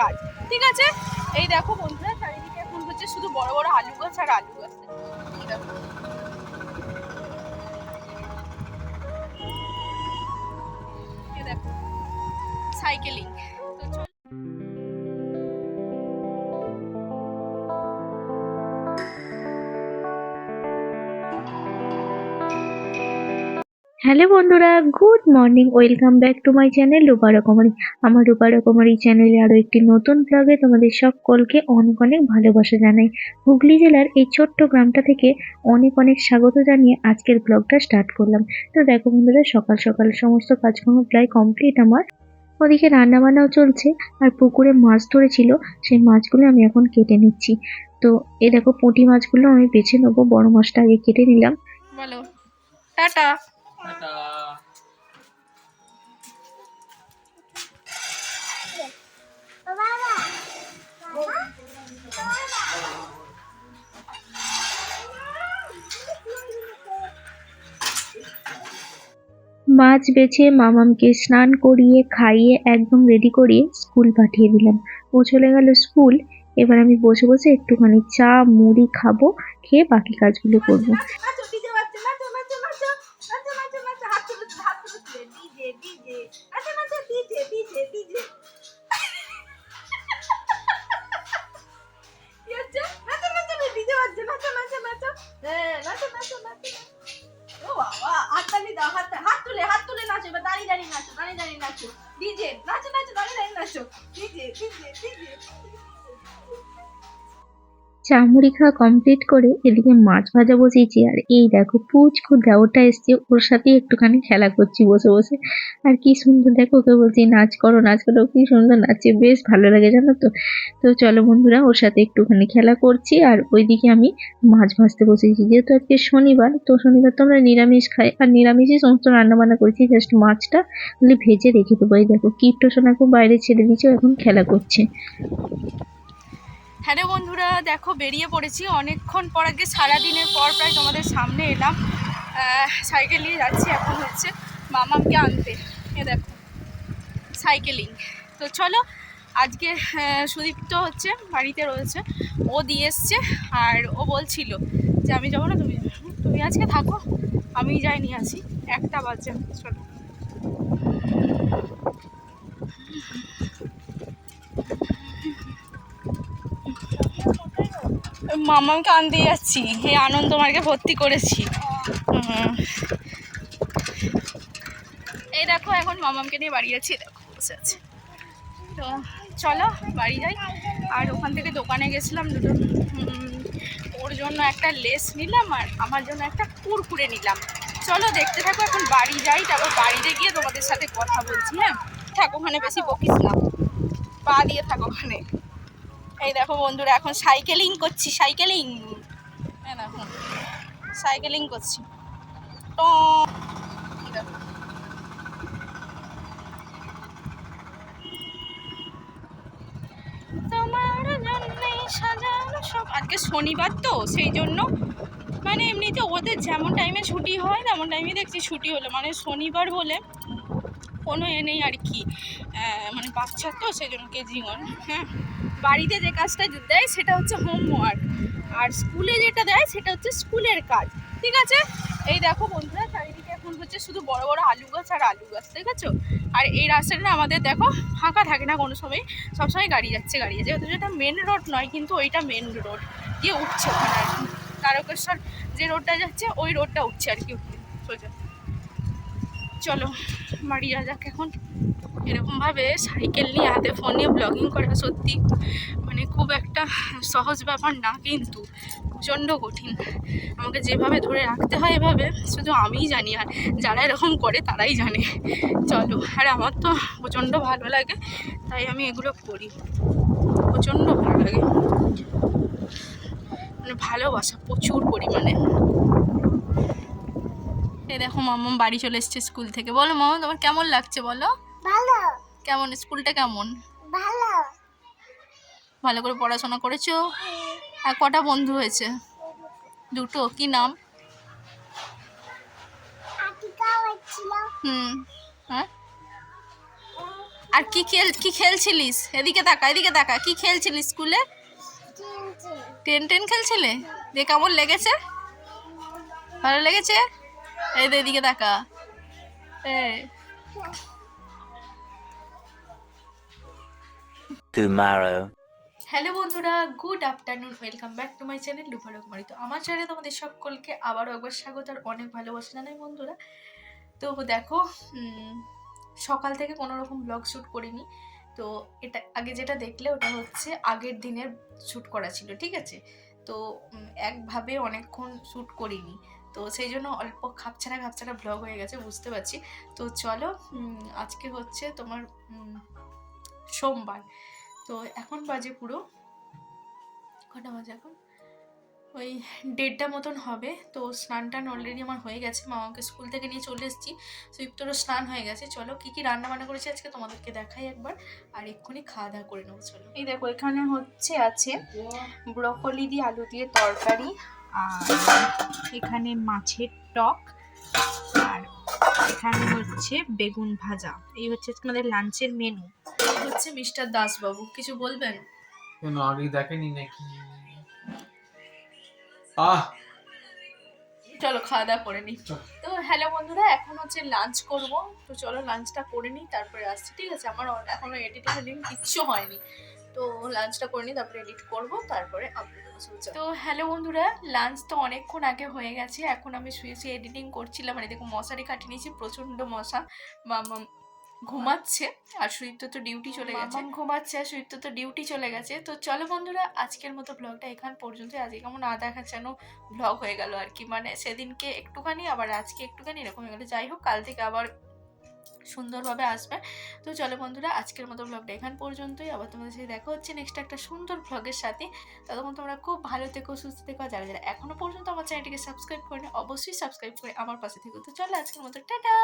কাজ, ঠিক আছে? এই দেখো বন্ধুরা, চারিদিকে এখন হচ্ছে শুধু বড় বড় আলু গাছ আর আলু গাছ। দেখো দেখো সাইকেলিং। তো চল হ্যালো বন্ধুরা, good morning. Welcome back to my channel Rupa Rokmari. আমার রূপা রকমারি চ্যানেলে আরও একটি নতুন ব্লগে তোমাদের সকলকে অনেক অনেক ভালোবাসা জানাই। হুগলি জেলার এই ছোট্ট গ্রামটা থেকে অনেক অনেক স্বাগত জানিয়ে আজকের ব্লগটা স্টার্ট করলাম। তো দেখো বন্ধুরা, সকাল সকাল সমস্ত কাজকর্ম প্রায় কমপ্লিট আমার। ওদিকে রান্না বান্নাও চলছে, আর পুকুরে মাছ ধরেছিল, সেই মাছগুলো আমি এখন কেটে নিচ্ছি। তো এই দেখো, পুঁটি মাছগুলো আমি বেছে নেবো, বড় মাছটা আগে কেটে নিলাম। বলো টাটা। মাছ বেছে মামামকে স্নান করিয়ে খাইয়ে একদম রেডি করিয়ে স্কুল পাঠিয়ে দিলাম। ও চলে গেল স্কুল। এবার আমি বসে বসে একটুখানি চা মুড়ি খাবো, খেয়ে বাকি কাজগুলো করবো। চা মুড়ি খাওয়া কমপ্লিট করে এদিকে মাছ ভাজা বসিয়েছি, আর এই দেখো পুচকু দেওরটা এসছে, ওর সাথে একটুখানি খেলা করছি বসে বসে। আর কি সুন্দর দেখো, ওকে বলছি নাচ করো নাচ করো, কি সুন্দর নাচে, বেশ ভালো লাগে জানো তো। তো চলো বন্ধুরা, ওর সাথে একটুখানি খেলা করছি, আর ওইদিকে আমি মাছ ভাজতে বসেছি। যেহেতু আজকে শনিবার, তো শনিবার তো আমরা নিরামিষ খাই, আর নিরামিষই সমস্ত রান্না বান্না করেছি। জাস্ট মাছটা ভেজে রেখে দেবো। এই দেখো কিট্টো সোনাকে বাইরে ছেড়ে দিয়েছে, ও এখন খেলা করছে। হ্যালো বন্ধুরা, দেখো বেরিয়ে পড়েছি অনেকক্ষণ পর, আজকে সারাদিনের পর প্রায় তোমাদের সামনে এলাম। সাইকেল নিয়ে যাচ্ছি এখন হচ্ছে মামাকে আনতে। এ দেখো সাইকেলিং। তো চলো, আজকে সুদীপ্ত হচ্ছে বাড়িতে রয়েছে, ও দিয়ে এসছে। আর ও বলছিল যে আমি যাবো না, তুমি আজকে থাকো, আমি যাই নিয়ে আসি। 1টা বাজে, চলো। মামাকে আনতে যাচ্ছি, এই আনন্দ মার্গে ভর্তি করেছি। এই দেখো এখন মামাকে নিয়ে বাড়ি যাচ্ছি, দেখো বসে আছে। তো চলো বাড়ি যাই। আর ওখান থেকে দোকানে গেছিলাম, দুটো ওর জন্য একটা লেস নিলাম, আর আমার জন্য একটা কুরকুরে নিলাম। চলো দেখতে থাকো, এখন বাড়ি যাই, তারপর বাড়িতে গিয়ে তোমাদের সাথে কথা বলছি। হ্যাঁ থাকো ওখানে, বেশি বকিস না, পা দিয়ে থাকো ওখানে। এই দেখো বন্ধুরা, এখন সাইকেলিং করছি, সাইকেলিং। হ্যাঁ না, এখন সাইকেলিং করছি। তো তোমার জন্যই সাজানো সব। আজকে শনিবার তো সেই জন্য, মানে এমনিতে ওদের যেমন টাইমে ছুটি হয় তেমন টাইমে দেখছি ছুটি হলো, মানে শনিবার বলে কোনো নেই আর কি। মানে বাচ্চার তো সেই জন্য কেজিওয়ান। হ্যাঁ, বাড়িতে যে কাজটা দেয় সেটা হচ্ছে হোমওয়ার্ক, আর স্কুলে যেটা দেয় সেটা হচ্ছে স্কুলের কাজ, ঠিক আছে? এই দেখো বন্ধুরা, চারিদিকে এখন হচ্ছে শুধু বড় বড় আলু গাছ আর আলু গাছ, ঠিক আছে? আর এই রাস্তাটা আমাদের দেখো ফাঁকা থাকে না কোনো সময়, সবসময় গাড়ি যাচ্ছে গাড়ি যাচ্ছে। যেহেতু যেটা মেন রোড নয়, কিন্তু ওইটা মেন রোড দিয়ে উঠছে ওখানে আর কি। তারকেশ্বর যে রোডটা যাচ্ছে ওই রোডটা উঠছে আর কি সোজা। চলো বাড়ি যা যাক এখন। এরকমভাবে সাইকেল নিয়ে হাতে ফোন নিয়ে ব্লগিং করা সত্যি মানে খুব একটা সহজ ব্যাপার না, কিন্তু প্রচণ্ড কঠিন। আমাকে যেভাবে ধরে রাখতে হয় এভাবে শুধু আমিই জানি, আর যারা এরকম করে তারাই জানে। চলো, আর আমার তো প্রচণ্ড ভালো লাগে, তাই আমি এগুলো করি, প্রচণ্ড ভালো লাগে, মানে ভালোবাসা প্রচুর পরিমাণে। এই দেখো মাম্মা বাড়ি চলে এসছে স্কুল থেকে। বলো মামা, তোমার কেমন লাগছে বলো? ভালো। কেমন স্কুলটা কেমন? ভালো। ভালো করে পড়াশোনা করেছো? আর কটা বন্ধু হয়েছে? দুটো। কি নাম? আটিকা হচ্ছিল। হ্যাঁ, আর কি খেলছিলিস? এদিকে তাকা কি খেলছিলিস স্কুলে? টেন খেলছিলে? দিয়ে কেমন লেগেছে? ভালো লেগেছে? এই তো এদিকে তাকা। Tomorrow. হ্যালো বন্ধুরা, good afternoon, welcome back to my channel লুফা রকমারি। তো আমার চ্যানেলে তোমাদের সকলকে আবারও একবার স্বাগত আর অনেক ভালোবাসা জানাই বন্ধুরা। তো দেখো, সকাল থেকে কোনো রকম ব্লগ শ্যুট করিনি। তো এটা আগে যেটা দেখলে ওটা হচ্ছে আগের দিনের শ্যুট করা ছিল, ঠিক আছে। তো একভাবে অনেকক্ষণ শ্যুট করিনি, তো সেই জন্য অল্প খাপছাড়া ব্লগ হয়ে গেছে, বুঝতে পারছি। তো চলো, আজকে হচ্ছে তোমার সোমবার। তো এখন বাজে পুরো কটা বাজে এখন, ওই 1:30 মতন হবে। তো স্নান টান অলরেডি আমার হয়ে গেছে, মামাকে স্কুল থেকে নিয়ে চলে এসেছি। সুইপ্তরও স্নান হয়ে গেছে। চলো কি কি রান্না বান্না করেছি আজকে তোমাদেরকে দেখাই একবার, আর এক্ষুনি খাওয়া দাওয়া করে নেবো। চলো, এই দেখো এখানে আছে ব্রকলি দিয়ে আলু দিয়ে তরকারি, আর এখানে মাছের টক, আর এখানে হচ্ছে বেগুন ভাজা। এই হচ্ছে আমাদের লাঞ্চের মেনু। এই হচ্ছে মিস্টার দাসবাবু, কিছু বলবেন? কেন আগে দেখেনি নাকি? চলো খাওয়া দাওয়া করে নিই। তো হ্যালো বন্ধুরা, এখন হচ্ছে লাঞ্চ করব। তো চলো লাঞ্চটা করে নিই, তারপরে আসছি, ঠিক আছে। আমার এখনো এডিটিং কিচ্ছু হয়নি, তো লাঞ্চটা করে নিই, তারপরে এডিট করব, তারপরে আপলোড করবো। তো হ্যালো বন্ধুরা, লাঞ্চ তো অনেকক্ষণ আগে হয়ে গেছে। এখন আমি শুয়ে এডিটিং করছিলাম, মানে দেখো মশারি কাটিয়ে নিয়েছি, প্রচণ্ড মশা। মামা ঘুমাচ্ছে আর সুদীপ্ত তো ডিউটি চলে গেছে। তো চলো বন্ধুরা, আজকের মতো ব্লগটা এখান পর্যন্ত। আজকে কেমন আধা খাঁচানো ব্লগ হয়ে গেল আর কি, মানে সেদিনকে একটুখানি আবার আজকে একটুখানি এরকম হয়ে গেলো। যাই হোক, কাল থেকে আবার সুন্দরভাবে আসবে। তো চলো বন্ধুরা, আজকের মতো ব্লগটা এখান পর্যন্তই। আবার তোমাদের সাথে দেখা হচ্ছে নেক্সট একটা সুন্দর ব্লগের সাথে। ততক্ষণ তোমরা খুব ভালো থেকো, সুস্থ থেকো। যারা যারা এখনো পর্যন্ত আমার চ্যানেলটিকে সাবস্ক্রাইব করে অবশ্যই সাবস্ক্রাইব করে আমার পাশে থেকো। তো চলো আজকের মতো টাটা।